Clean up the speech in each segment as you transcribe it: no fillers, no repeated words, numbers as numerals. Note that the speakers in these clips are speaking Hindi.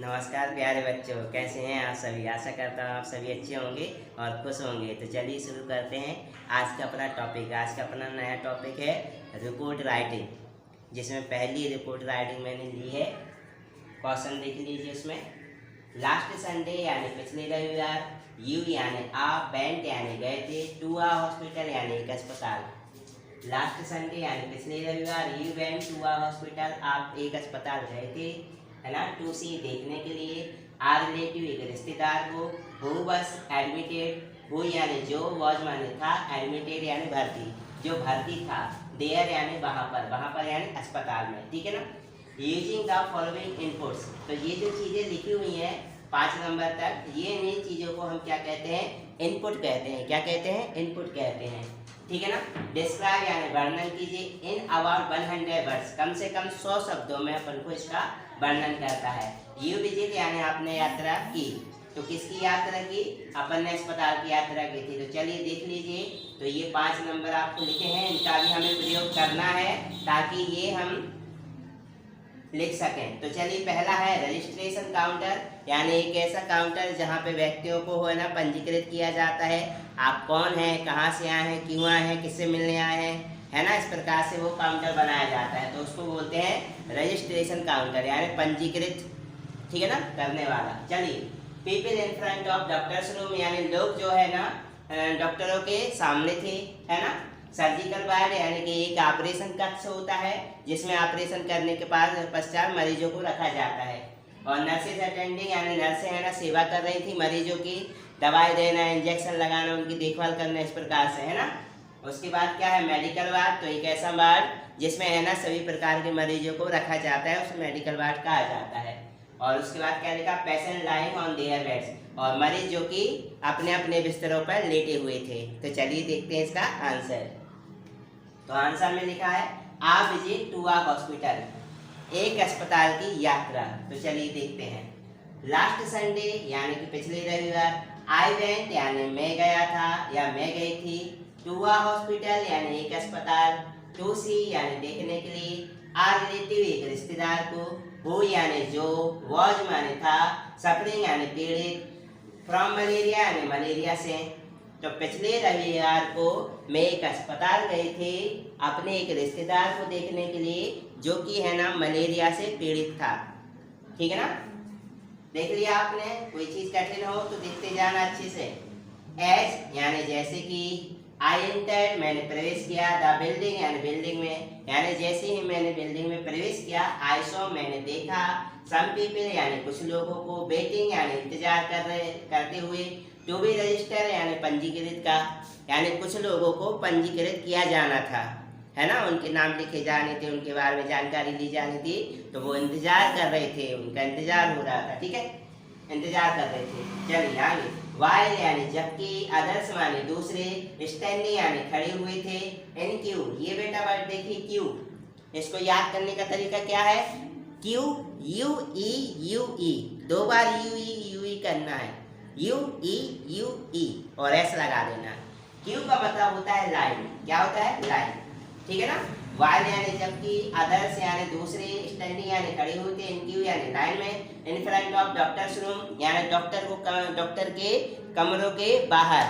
नमस्कार प्यारे बच्चों, कैसे हैं आप सभी। आशा करता हूँ आप सभी अच्छे होंगे और खुश होंगे। तो चलिए शुरू करते हैं आज का अपना टॉपिक। आज का अपना नया टॉपिक है रिपोर्ट राइटिंग, जिसमें पहली रिपोर्ट राइटिंग मैंने ली है। क्वेश्चन देख लीजिए उसमें। लास्ट संडे यानी पिछले रविवार यू यानी आप वेंट यानी गए थे टू अ हॉस्पिटल यानी एक अस्पताल। लास्ट संडे यानी पिछले रविवार you went to a hospital, आप एक अस्पताल गए थे, है ना, टू सी देखने के लिए। आर रिलेटिव एक रिश्तेदार को। हु बस एडमिटेड, हु यानी जो, वॉज माने था, एडमिटेड यानी भर्ती, जो भर्ती था, देयर यानी वहाँ पर यानी अस्पताल में, ठीक है ना। यूजिंग द फॉलोइंग इनपुट्स, तो ये जो चीज़ें लिखी हुई हैं 5 नंबर तक, ये इन चीज़ों को हम क्या कहते हैं, इनपुट कहते हैं। क्या कहते हैं, इनपुट कहते हैं, ठीक है ना। डिस्क्राइब यानी वर्णन कीजिए इन अबाउट 100 वर्ड्स, कम से कम 100 शब्दों में अपन को इसका वर्णन करता है। यू विजिट यानी आपने यात्रा की, तो किसकी यात्रा की, अपन ने अस्पताल की यात्रा की थी। तो चलिए देख लीजिए, तो ये 5 नंबर आपको लिखे हैं, इनका भी हमें प्रयोग करना है ताकि ये हम लिख सकें। तो चलिए पहला है रजिस्ट्रेशन काउंटर, यानी एक ऐसा काउंटर जहाँ पे व्यक्तियों को है ना पंजीकृत किया जाता है। आप कौन हैं, कहाँ से आए हैं, क्यों आए हैं, किससे मिलने आए हैं, है ना, इस प्रकार से वो काउंटर बनाया जाता है। तो उसको बोलते हैं रजिस्ट्रेशन काउंटर, यानी पंजीकृत, ठीक है ना, करने वाला। चलिए people in front of doctors room, यानी लोग जो है ना डॉक्टरों के सामने थे, है ना। सर्जिकल वार्ड यानी कि एक ऑपरेशन कक्ष होता है जिसमें ऑपरेशन करने के पश्चात मरीजों को रखा जाता है। और नर्सेज अटेंडिंग यानी नर्सें है ना सेवा कर रही थी मरीजों की, दवाई देना, इंजेक्शन लगाना, उनकी देखभाल करना, इस प्रकार से, है ना। उसके बाद क्या है मेडिकल वार्ड, तो एक ऐसा वार्ड जिसमें है ना सभी प्रकार के मरीजों को रखा जाता है, उसे मेडिकल वार्ड कहा जाता है। और उसके बाद क्या लिखा, patient lying on their beds, और मरीज जो कि अपने अपने बिस्तरों पर लेटे हुए थे। तो चलिए देखते हैं इसका आंसर। तो आंसर में लिखा है आ विजिट टू अ हॉस्पिटल, एक अस्पताल की यात्रा। तो चलिए देखते हैं। लास्ट संडे यानी कि पिछले रविवार, आई वेंट यानी मैं गया था या मैं गई थी, टू अ हॉस्पिटल यानी एक अस्पताल, टू सी यानी देखने के लिए, आर रिलेटिव एक रिश्तेदार को, हु यानी जो, वॉज माने था, सफरिंग यानी पीड़ित, फ्रॉम मलेरिया यानी मलेरिया से। तो पिछले रविवार को मैं एक अस्पताल गई थी अपने एक रिश्तेदार को देखने के लिए जो कि है ना मलेरिया से पीड़ित था, ठीक है ना। देख लिया आपने, कोई चीज कठिन हो तो देखते जाना अच्छे से। एज यानी जैसे कि, आई एंटर्ड मैंने प्रवेश किया, द बिल्डिंग यानी बिल्डिंग में, यानी जैसे ही मैंने बिल्डिंग में प्रवेश किया, आई सॉ मैंने देखा, सम पीपल यानी कुछ लोगों को, वेटिंग यानी इंतजार करते हुए, टू बी रजिस्टर यानी पंजीकृत का, यानी कुछ लोगों को पंजीकृत किया जाना था, है ना, उनके नाम लिखे जाने थे, उनके बारे में जानकारी ली जानी थी, तो वो इंतजार कर रहे थे, उनका इंतजार हो रहा था, ठीक है, इंतजार कर रहे थे। चलिए आगे। वाइल यानी जबकि, अदर्स माने दूसरे, स्टैंडिंग यानी खड़े हुए थे, इन क्यू, ये बेटा वर्ड देखिए क्यू, इसको याद करने का तरीका क्या है, Q, you E, 2 bar you ई करना है, यू ई और एस लगा देना। क्यू का मतलब होता है लाइन, क्या होता है, लाइन, ठीक है ना। वाइल यानी जबकि, अदर्स यानी दूसरे, स्टैंडिंग यानी खड़े हुए थे, इन क्यू यानी लाइन में, in front of doctors room यानी डॉक्टर के कमरों के बाहर,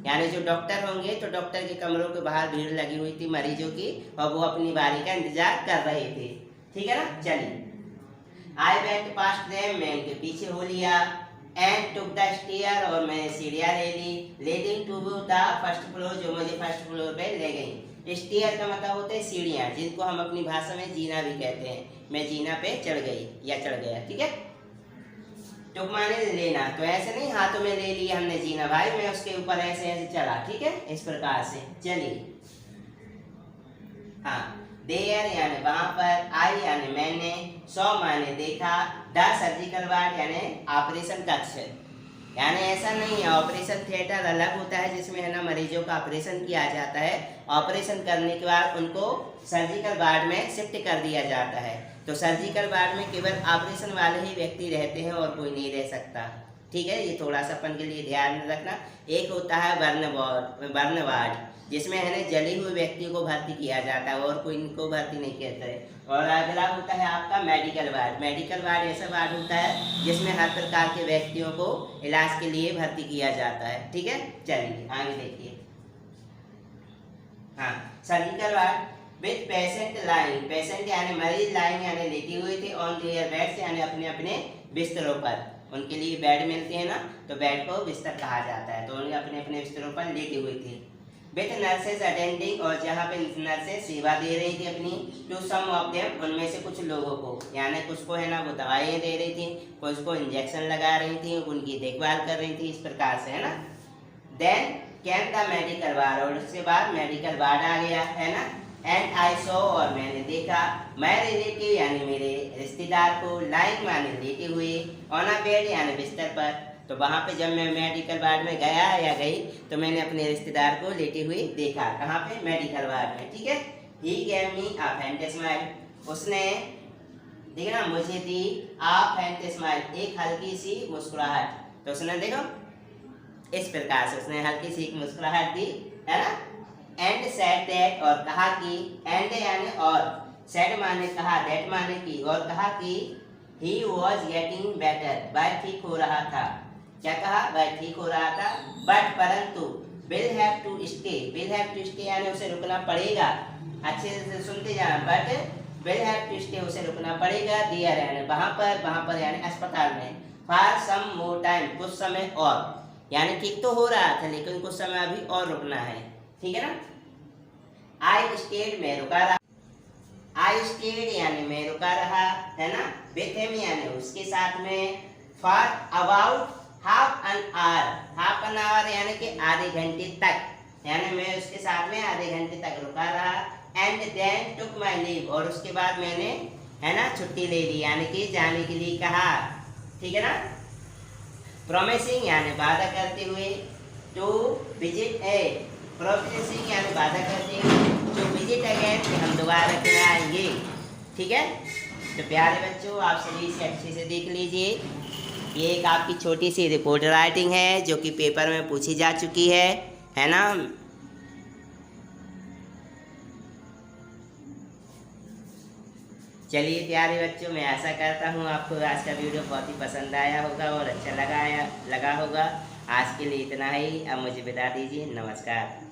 यानी जो डॉक्टर होंगे तो डॉक्टर के कमरों के बाहर भीड़ लगी हुई थी मरीजों की और वो अपनी बारी का इंतजार कर रहे थे, ठीक है ना। चलिए आई वेंट पास्ट देम, मैं उनके पीछे हो लिया, एंड टुक द स्टेयर और मैंने सीढ़ियाँ ले ली, leading to the first floor, जो मुझे फर्स्ट फ्लोर पे ले गई। स्टेयर का मतलब होता है सीढ़ियाँ, जिनको हम अपनी भाषा में जीना भी कहते हैं। मैं जीना पे चढ़ गई या चढ़ गया, ठीक है। टुक माने लेना, तो ऐसे नहीं हाथों में ले लिया हमने जीना भाई, मैं उसके ऊपर ऐसे ऐसे चला, ठीक है, इस प्रकार से। चलिए हाँ, देयर यानी वहां पर, आई यानी मैंने, सौ माने देखा, द सर्जिकल वार्ड यानी ऑपरेशन कक्ष, यानी ऐसा नहीं है, ऑपरेशन थिएटर अलग होता है जिसमें है ना मरीजों का ऑपरेशन किया जाता है, ऑपरेशन करने के बाद उनको सर्जिकल वार्ड में शिफ्ट कर दिया जाता है। तो सर्जिकल वार्ड में केवल ऑपरेशन वाले ही व्यक्ति रहते हैं और कोई नहीं रह सकता, ठीक ठीक है, ये थोड़ा सा अपन के लिए ध्यान में रखना। एक होता है बर्न वार्ड, जिसमें है ना जले हुए व्यक्तियों को भर्ती किया जाता है और कोई इनको भर्ती नहीं करता है। और अगला होता है आपका मेडिकल वार्ड। मेडिकल वार्ड ऐसा वार्ड होता है जिसमें हर प्रकार के व्यक्तियों को इलाज के लिए भर्ती किया जाता है। ठीक है, चलिए आगे देखिए। हाँ, surgical ward with patient lying, patient यानी मरीज लाइंग यानी लेटे हुए थे ऑन देयर बेड्स यानी अपने अपने बिस्तरों पर। उनके लिए बेड मिलते हैं ना, तो बेड को बिस्तर कहा जाता है, तो उन्हें अपने अपने बिस्तरों पर लेटे हुए थे। विथ नर्सेज अटेंडिंग, और जहाँ पे नर्सेज सेवा दे रही थी अपनी, टू सम ऑफ देम, उनमें से कुछ लोगों को, यानी कुछ को है ना वो दवाइयाँ दे रही थी, कुछ को इंजेक्शन लगा रही थी, उनकी देखभाल कर रही थी, इस प्रकार से है ना। Then can the medical ward, और उसके बाद मेडिकल वार्ड आ गया है ना। एंड आई सो, और मैंने देखा, मैं रिलेटिव यानी मेरे रिश्तेदार को, लाइंग माने लेटे हुए, ऑन अ बेड यानी बिस्तर पर। तो वहाँ पे जब मैं मेडिकल वार्ड में गया या गई तो मैंने अपने रिश्तेदार को लेटे हुए देखा। कहाँ पे? मेडिकल वार्ड में। ठीक है, ही गेव मी अ फेंट स्माइल, उसने देखना मुझे दी अ फेंट स्माइल, एक हल्की सी मुस्कुराहट। तो उसने देखो इस प्रकार से उसने हल्की सी एक मुस्कुराहट दी, है ना। एंड सेड दैट, और कहा कि, एंड यानी और, सेड माने कहा, दैट माने की, और कहा कि ही वॉज गेटिंग बेटर, वह ठीक हो रहा था। क्या कहा? वह ठीक हो रहा था। बट परंतु, will have to stay, will have to stay यानी उसे रुकना पड़ेगा। अच्छे से सुनते जाना। But will have to stay, उसे रुकना पड़ेगा, देयर यानी वहाँ पर यानी अस्पताल में, फॉर सम मोर टाइम, कुछ समय और, यानी ठीक तो हो रहा था लेकिन कुछ समय अभी और रुकना है। ठीक है ना। आई स्टेड, मैं रुका रहा, आई स्टेड यानी मैं रुका रहा, है ना। विथ हिम यानी उसके साथ में, for about half an hour, half an hour यानी कि आधे घंटे तक, यानी मैं उसके साथ में आधे घंटे तक रुका रहा। And then took my leave, और उसके बाद मैंने है ना छुट्टी ले ली, यानी कि जाने के लिए कहा। ठीक है ना। प्रोमिसिंग यानी वादा करते हुए, टू विजिट ए, प्रोमिसिंग यानी वादा करते हुए, टू विजिट अगेन कि हम दोबारा फिर आएंगे। ठीक है, तो प्यारे बच्चों आप सभी से अच्छे से देख लीजिए, ये एक आपकी छोटी सी रिपोर्ट राइटिंग है जो कि पेपर में पूछी जा चुकी है ना। चलिए प्यारे बच्चों, मैं आशा करता हूँ आपको आज का वीडियो बहुत ही पसंद आया होगा और अच्छा लगा होगा। आज के लिए इतना ही, अब मुझे विदा दीजिए, नमस्कार।